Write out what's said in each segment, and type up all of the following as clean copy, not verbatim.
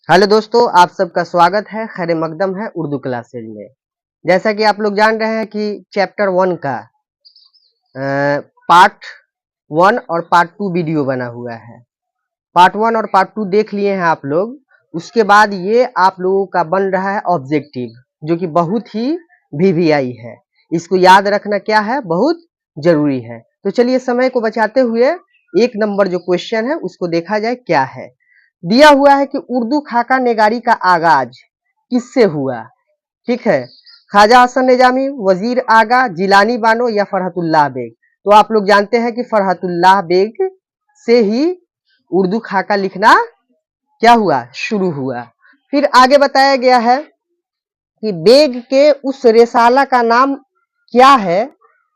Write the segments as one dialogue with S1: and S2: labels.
S1: Hello दोस्तों, आप सबका स्वागत है। खैर मकदम है उर्दू क्लासेज में। जैसा कि आप लोग जान रहे हैं कि चैप्टर 1 का पार्ट 1 और पार्ट 2 वीडियो बना हुआ है। पार्ट 1 और पार्ट 2 देख लिए हैं आप लोग। उसके बाद ये आप लोगों का बन रहा है ऑब्जेक्टिव, जो कि बहुत ही वीवीआई है। इसको याद रखना क्या है, बहुत जरूरी है। तो चलिए समय को बचाते हुए 1 नंबर जो क्वेश्चन है उसको देखा जाए क्या है। दिया हुआ है कि उर्दू खाका निगारी का आगाज किससे हुआ। ठीक है, ख्वाजा हसन निजामी, वजीर आगा, जिलानी बानो या फरहतुल्लाह बेग। तो आप लोग जानते हैं कि फरहतुल्लाह बेग से ही उर्दू खाका लिखना क्या हुआ, शुरू हुआ। फिर आगे बताया गया है कि बेग के उस रिसाला का नाम क्या है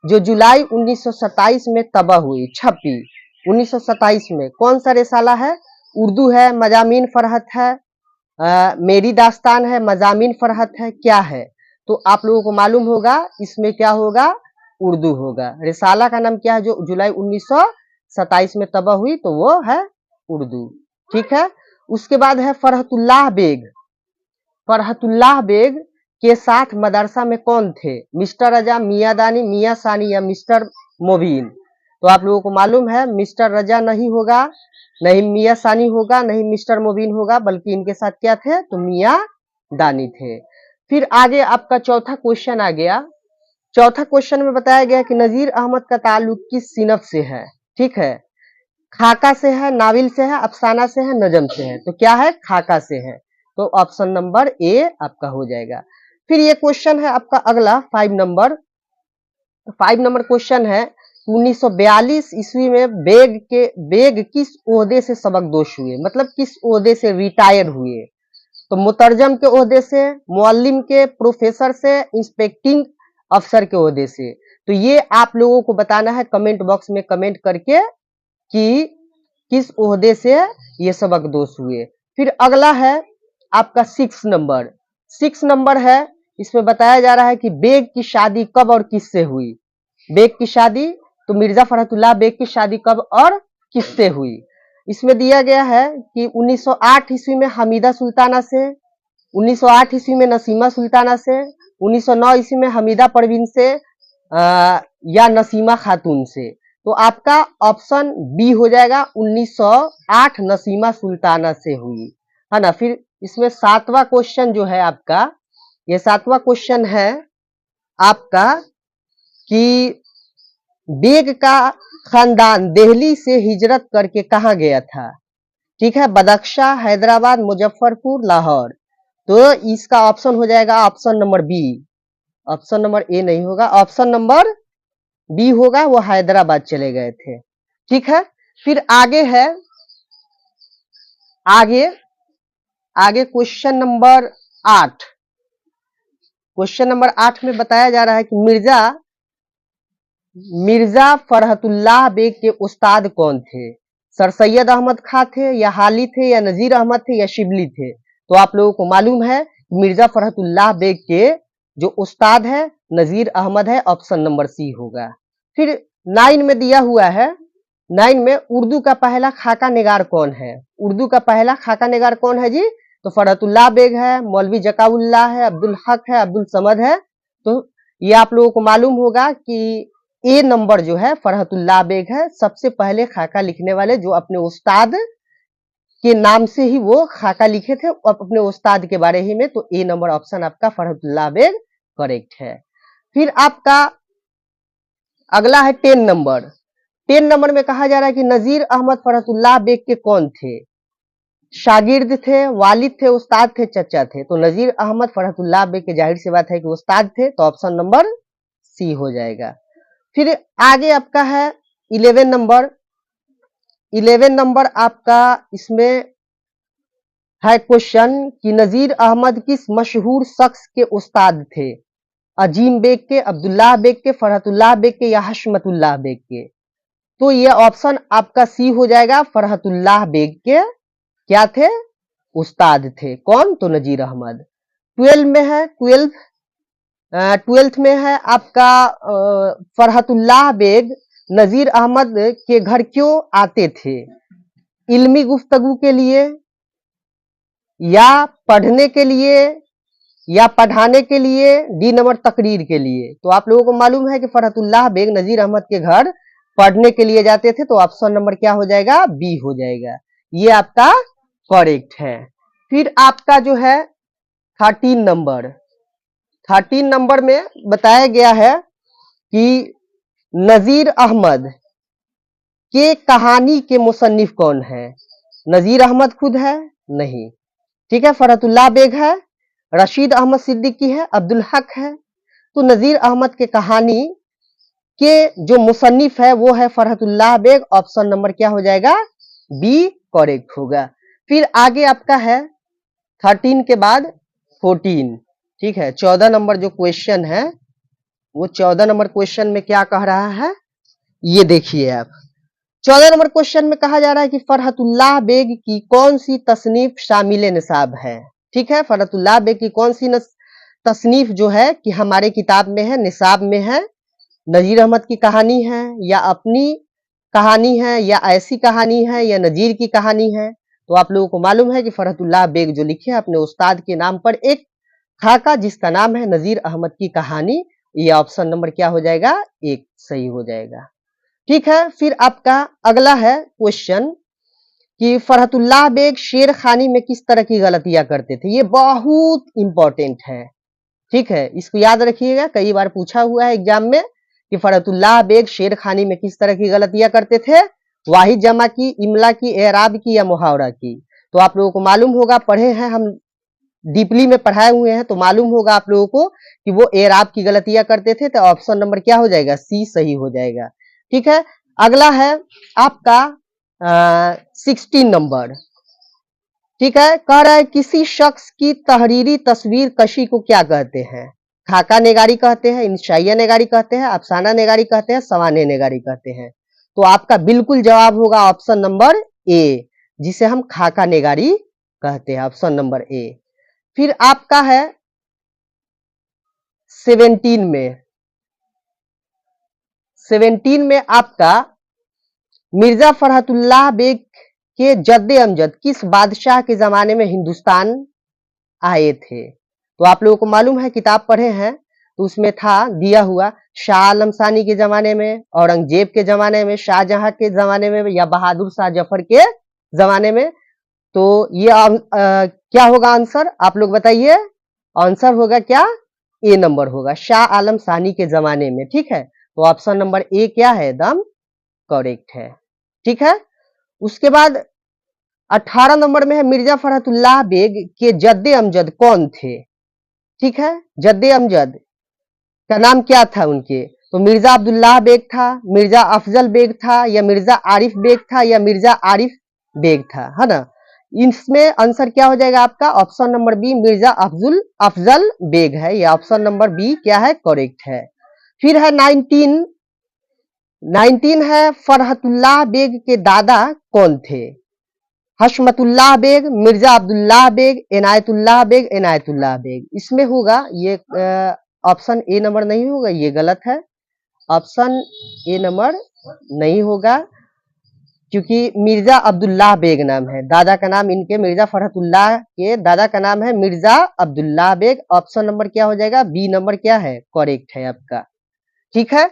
S1: जो जुलाई 1927 में तबाह हुई, छपी 1927 में। कौन सा रिसाला है? उर्दू है, मजामीन फरहत है, मेरी दास्तान है, मजामीन फरहत है, क्या है? तो आप लोगों को मालूम होगा इसमें क्या होगा, उर्दू होगा। रिसाला का नाम क्या है जो जुलाई 1927 में तबाह हुई, तो वो है उर्दू। ठीक है, उसके बाद है फरहतुल्लाह बेग। फरहतुल्लाह बेग के साथ मदरसा में कौन थे? मिस्टर रजा, मियां दानी, मियां सानी या मिस्टर मोबीन। तो आप लोगों को मालूम है मिस्टर रजा नहीं होगा, नहीं मियां सानी होगा, नहीं मिस्टर मोबीन होगा, बल्कि इनके साथ क्या थे, तो मियां दानी थे। फिर आगे आपका चौथा क्वेश्चन आ गया। चौथा क्वेश्चन में बताया गया कि नजीर अहमद का ताल्लुक किस सिनफ से है। ठीक है, खाका से है, नाविल से है, अफसाना से है, नजम से है। तो क्या है, खाका से है। तो ऑप्शन नंबर ए आपका हो जाएगा। फिर ये क्वेश्चन है आपका अगला 5 नंबर। 5 नंबर क्वेश्चन है 1942 ईस्वी में बेग किस ओहदे से सबकदोश हुए, मतलब किस ओहदे से रिटायर हुए। तो मुतरजम के ओहदे से, मुअल्लिम के, प्रोफेसर से, इंस्पेक्टिंग अफसर के ओहदे से। तो ये आप लोगों को बताना है कमेंट बॉक्स में कमेंट करके कि किस ओहदे से ये सबकदोश हुए। फिर अगला है आपका 6 नंबर। 6 नंबर है, इसमें बताया जा रहा है कि बेग की शादी कब और किससे हुई। बेग की शादी, तो मिर्जा फरहतुल्लाह बेग की शादी कब और किससे हुई। इसमें दिया गया है कि 1908 ईस्वी में हमीदा सुल्ताना से, 1908 ईस्वी में नसीमा सुल्ताना से, 1909 ईस्वी में हमीदा परवीन से, या नसीमा खातून से। तो आपका ऑप्शन बी हो जाएगा, 1908 नसीमा सुल्ताना से हुई, है ना। फिर इसमें 7वां क्वेश्चन जो है आपका, ये 7वां क्वेश्चन है आपका कि बेग का खानदान दिल्ली से हिजरत करके कहाँ गया था। ठीक है, बदख्शा, हैदराबाद, मुजफ्फरपुर, लाहौर। तो इसका ऑप्शन हो जाएगा option number B. Option number A नहीं होगा, ऑप्शन नंबर बी होगा, वो हैदराबाद चले गए थे। ठीक है, फिर आगे है, आगे क्वेश्चन नंबर 8। क्वेश्चन नंबर 8 में बताया जा रहा है कि मिर्जा फरहतुल्लाह बेग के उस्ताद कौन थे। सर सैयद अहमद खां थे, या हाली थे, या नजीर अहमद थे, या शिबली थे। तो आप लोगों को मालूम है मिर्जा फरहतुल्लाह बेग के जो उस्ताद है नजीर अहमद है, ऑप्शन नंबर सी होगा। फिर 9 में दिया हुआ है, 9 में उर्दू का पहला खाका निगार कौन है। उर्दू का पहला खाका निगार कौन है जी, तो फरहतुल्लाह बेग है, मौलवी जकाउल्लाह है, अब्दुल हक है, अब्दुल समद है। तो ये आप लोगों को मालूम होगा कि ए नंबर जो है फरहतुल्लाह बेग है, सबसे पहले खाका लिखने वाले जो अपने उस्ताद के नाम से ही वो खाका लिखे थे अपने उस्ताद के बारे ही में। तो ए नंबर ऑप्शन आपका फरहतुल्लाह बेग करेक्ट है। फिर आपका अगला है 10 नंबर। 10 नंबर में कहा जा रहा है कि नजीर अहमद फरहतुल्लाह बेग के कौन थे। शागिर्द थे, वालिद थे, उस्ताद थे, चचा थे। तो नजीर अहमद फरहतुल्लाह बेग के जाहिर सी बात है कि उस्ताद थे, तो ऑप्शन नंबर सी हो जाएगा। फिर आगे आपका है 11 नंबर। 11 नंबर आपका इसमें है क्वेश्चन कि नजीर अहमद किस मशहूर शख्स के उस्ताद थे। अजीम बेग के, अब्दुल्लाह बेग के, फरहतुल्लाह बेग के, या हशमतुल्लाह बेग के। तो ये ऑप्शन आपका सी हो जाएगा, फरहतुल्लाह बेग के क्या थे, उस्ताद थे। कौन, तो नजीर अहमद। 12 में है, 12th में है आपका फरहतुल्लाह बेग नजीर अहमद के घर क्यों आते थे। इल्मी गुफ्तगू के लिए, या पढ़ने के लिए या पढ़ाने के लिए, डी नंबर तकरीर के लिए। तो आप लोगों को मालूम है कि फरहतुल्लाह बेग नजीर अहमद के घर पढ़ने के लिए जाते थे, तो ऑप्शन नंबर क्या हो जाएगा, बी हो जाएगा। ये आपका करेक्ट है। फिर आपका जो है 13 नंबर में बताया गया है कि नजीर अहमद के कहानी के मुसन्निफ कौन है। नजीर अहमद खुद है? नहीं, ठीक है। फरहतुल्लाह बेग है, रशीद अहमद सिद्दीकी है, अब्दुल हक है। तो नजीर अहमद के कहानी के जो मुसन्निफ है वो है फरहतुल्लाह बेग। ऑप्शन नंबर क्या हो जाएगा, बी करेक्ट होगा। फिर आगे आपका है 13 के बाद 14, ठीक है। 14 नंबर जो क्वेश्चन है वो 14 नंबर क्वेश्चन में क्या कह रहा है, ये देखिए आप। 14 नंबर क्वेश्चन में कहा जा रहा है कि फरहतुल्लाह बेग की कौन सी तसनीफ शामिल निसाब है, ठीक है। फरहतुल्लाह बेग की कौन सी तसनीफ जो है कि हमारे किताब में है, निसाब में है। नजीर अहमद की कहानी है, या अपनी कहानी है, या ऐसी कहानी है, या नजीर की कहानी है। तो आप लोगों को मालूम है कि फरहतुल्लाह बेग जो लिखे अपने उस्ताद के नाम पर एक खाका जिसका नाम है नजीर अहमद की कहानी। ये ऑप्शन नंबर क्या हो जाएगा, एक सही हो जाएगा, ठीक है। फिर आपका अगला है क्वेश्चन कि फरहतुल्लाह बेग शेर खानी में किस तरह की गलतियां करते थे। ये बहुत इंपॉर्टेंट है, ठीक है। इसको याद रखिएगा, कई बार पूछा हुआ है एग्जाम में कि फरहतुल्लाह बेग शेर खानी में किस तरह की गलतियां करते थे। वाहिद जमा की, इमला की, एराब की, या मुहावरा की। तो आप लोगों को मालूम होगा, पढ़े हैं हम, डीपली में पढ़ाए हुए हैं, तो मालूम होगा आप लोगों को कि वो एराब की गलतियां करते थे। तो ऑप्शन नंबर क्या हो जाएगा, सी सही हो जाएगा, ठीक है। अगला है आपका 16 नंबर, ठीक है। कह रहा है किसी शख्स की तहरीरी तस्वीर कशी को क्या कहते हैं। खाका निगारी कहते हैं, इंशाइया निगारी कहते हैं, अफसाना निगारी कहते हैं, सवाने निगारी कहते हैं। तो आपका बिल्कुल जवाब होगा ऑप्शन नंबर ए, जिसे हम खाका निगारी कहते हैं, ऑप्शन नंबर ए। फिर आपका है 17 में आपका मिर्जा फरहतुल्लाह बेग के जद्दे अमजद किस बादशाह के जमाने में हिंदुस्तान आए थे। तो आप लोगों को मालूम है, किताब पढ़े हैं तो उसमें था दिया हुआ, शाह आलम सानी के जमाने में, औरंगजेब के जमाने में, शाहजहां के जमाने में, या बहादुर शाह जफर के जमाने में। तो ये क्या होगा आंसर, आप लोग बताइए। आंसर होगा क्या, ए नंबर होगा, शाह आलम सानी के जमाने में, ठीक है। तो ऑप्शन नंबर ए क्या है, एकदम करेक्ट है, ठीक है। उसके बाद 18 नंबर में है मिर्जा फरहतुल्लाह बेग के जद्दे अमजद कौन थे, ठीक है। जद्दे अमजद का नाम क्या था उनके। तो मिर्जा अब्दुल्लाह बेग था, मिर्जा अफजल बेग था, या मिर्जा आरिफ बेग था, या मिर्जा आरिफ बेग था, है ना। इसमें आंसर क्या हो जाएगा आपका, option number B Mirza Afzal Beg है। ये ऑप्शन नंबर बी क्या है, करेक्ट है। फिर है 19 है फरहतुल्लाह बेग के दादा कौन थे। हशमतुल्लाह बेग, मिर्जा अब्दुल्लाह बेग, इनायतुल्लाह बेग। इसमें होगा ये ऑप्शन ए नंबर नहीं होगा, ये गलत है। ऑप्शन ए नंबर नहीं होगा, क्योंकि मिर्जा अब्दुल्लाह बेग नाम है, दादा का नाम इनके मिर्जा फरहतुल्लाह के दादा का नाम है मिर्जा अब्दुल्लाह बेग। ऑप्शन नंबर क्या हो जाएगा, बी नंबर क्या है, करेक्ट है आपका, ठीक है।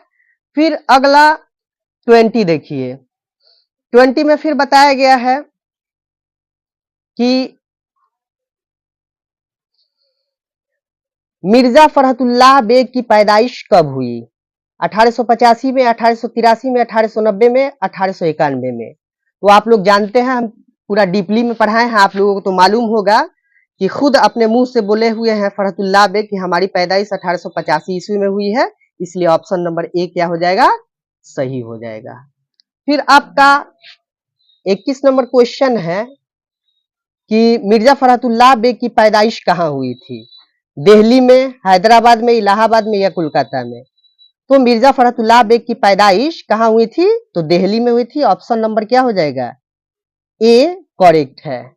S1: फिर अगला 20 देखिए। 20 में फिर बताया गया है कि मिर्जा फरहतुल्लाह बेग की पैदाइश कब हुई, 1885 में, 1883 में, 1890 में, 1891 में। तो आप लोग जानते हैं, हम पूरा डीपली में पढ़ाए हैं, आप लोगों को तो मालूम होगा कि खुद अपने मुंह से बोले हुए हैं फरहतुल्लाह बेग कि हमारी पैदाइश 1885 ईस्वी में हुई है। इसलिए ऑप्शन नंबर ए क्या हो जाएगा, सही हो जाएगा। फिर आपका 21 नंबर क्वेश्चन है कि मिर्जा फरहतुल्लाह बेग की पैदाइश कहाँ हुई थी, दिल्ली में, हैदराबाद में, इलाहाबाद में, या कोलकाता में। तो मिर्जा फरहतुल्लाह बेग की पैदाइश कहाँ हुई थी, तो दिल्ली में हुई थी। ऑप्शन नंबर क्या हो जाएगा, ए करेक्ट है,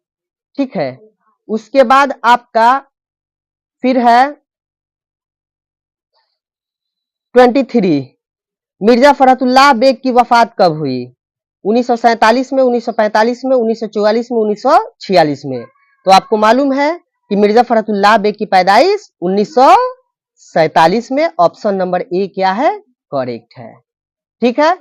S1: ठीक है। उसके बाद आपका फिर है 23, मिर्जा फरहतुल्लाह बेग की वफात कब हुई, 1947 में, 1945 में, 1944 में, 1946 में। तो आपको मालूम है कि मिर्जा फखरुद्दीन बेग की पैदाइश 1947 में। ऑप्शन नंबर ए क्या है, करेक्ट है। ठीक है,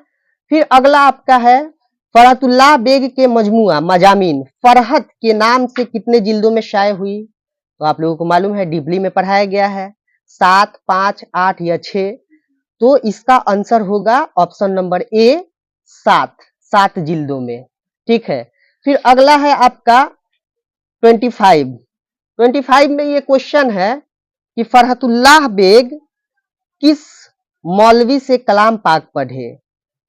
S1: फिर अगला आपका है फखरुद्दीन बेग के मजमुआ मजामीन फरहत के नाम से कितने जिल्दों में शाये हुई? तो आप लोगों को मालूम है डिबली में पढ़ाया गया है 7, 5, 8 या 6। तो इसका आंसर होगा ऑप्शन नंबर ए 7 जिल्दों में। ठीक है, फिर अगला है आपका 25 में ये क्वेश्चन है कि फखरुद्दीन बेग किस मौलवी से कलाम पाक पढ़े?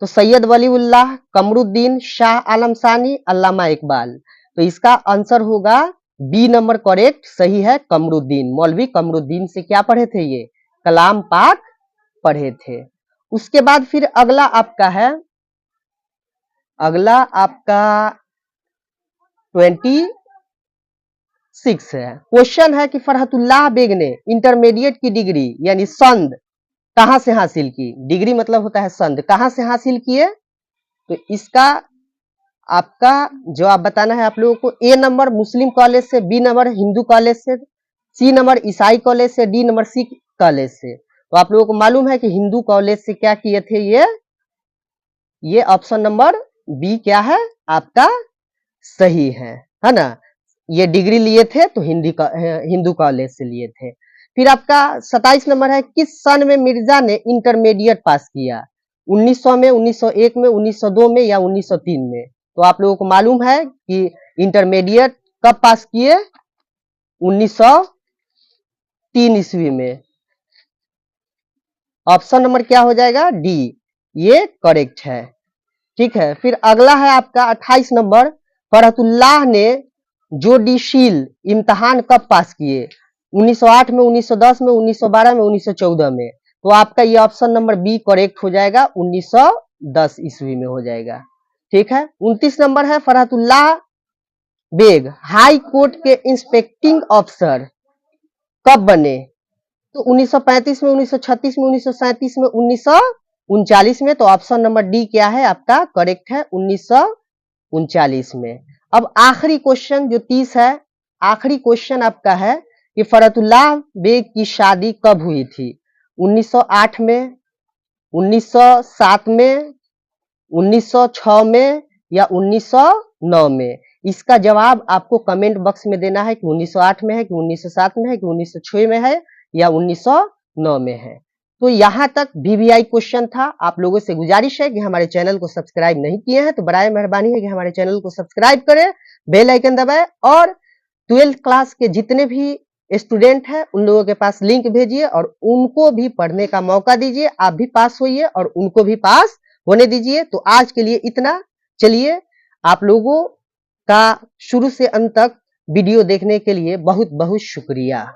S1: तो सैयद वलीउल्लाह, कमरुद्दीन, शाह आलम सानी, अल्लामा इकबाल। तो इसका आंसर होगा बी नंबर करेक्ट, सही है, कमरुद्दीन। मौलवी कमरुद्दीन से क्या पढ़े थे, ये कलाम पाक पढ़े थे। उसके बाद फिर अगला आपका 26 है। क्वेश्चन है कि फखरुद्दीन बेग ने इंटरमीडिएट की डिग्री यानी संद कहां से हासिल की? डिग्री मतलब होता है संद, कहां से हासिल किए? तो इसका आपका जवाब बताना है आप लोगों को। ए नंबर मुस्लिम कॉलेज से, बी नंबर हिंदू कॉलेज से, सी नंबर ईसाई कॉलेज से, डी नंबर सिख कॉलेज से। तो आप लोगों को मालूम है कि हिंदू कॉलेज से क्या किए थे, ये ऑप्शन नंबर बी क्या है आपका सही है ना। ये डिग्री लिए थे तो हिंदू कॉलेज से लिए थे। फिर आपका 27 नंबर है, किस सन में मिर्जा ने इंटरमीडिएट पास किया? 1900 में, 1901 में, 1902 में या 1903 में? तो आप लोगों को मालूम है कि इंटरमीडिएट कब पास किए? 1903 ईस्वी में। ऑप्शन नंबर क्या हो जाएगा, डी, ये करेक्ट है। ठीक है, फिर अगला है आपका 28 नंबर, फखरुद्दीन ने जोडीशील इम्तिहान कब पास किए? 1908 में, 1910 में, 1912 में, 1914 में? तो आपका ये ऑप्शन नंबर बी करेक्ट हो जाएगा, 1910 ईस्वी में हो जाएगा। ठीक है, 29 नंबर है, फखरुद्दीन बेग हाई कोर्ट के इंस्पेक्टिंग ऑफिसर कब बने? तो 1935 में, 1936 में, 1937 में, 1939 में? तो ऑप्शन नंबर डी क्या है आपका करेक्ट है, 1939 में। अब आखिरी क्वेश्चन जो 30 है, आखिरी क्वेश्चन आपका है कि फखरुद्दीन बेग की शादी कब हुई थी? 1908 में, 1907 में, 1906 में या 1909 में? इसका जवाब आपको कमेंट बॉक्स में देना है कि 1908 में है कि 1907 में है कि 1906 में है या 1909 में है। तो यहां तक वीवीआई क्वेश्चन था। आप लोगों से गुजारिश है कि हमारे चैनल को सब्सक्राइब नहीं किए हैं तो बराए मेहरबानी है कि हमारे चैनल को सब्सक्राइब करें, बेल आइकन दबाएं और 12th क्लास के जितने भी स्टूडेंट हैं उन लोगों के पास लिंक भेजिए और उनको भी पढ़ने का मौका दीजिए। आप भी पास होइए और उनको भी पास होने दीजिए। तो आज के लिए इतना। चलिए, आप लोगों का शुरू से अंत तक वीडियो देखने के लिए बहुत बहुत शुक्रिया।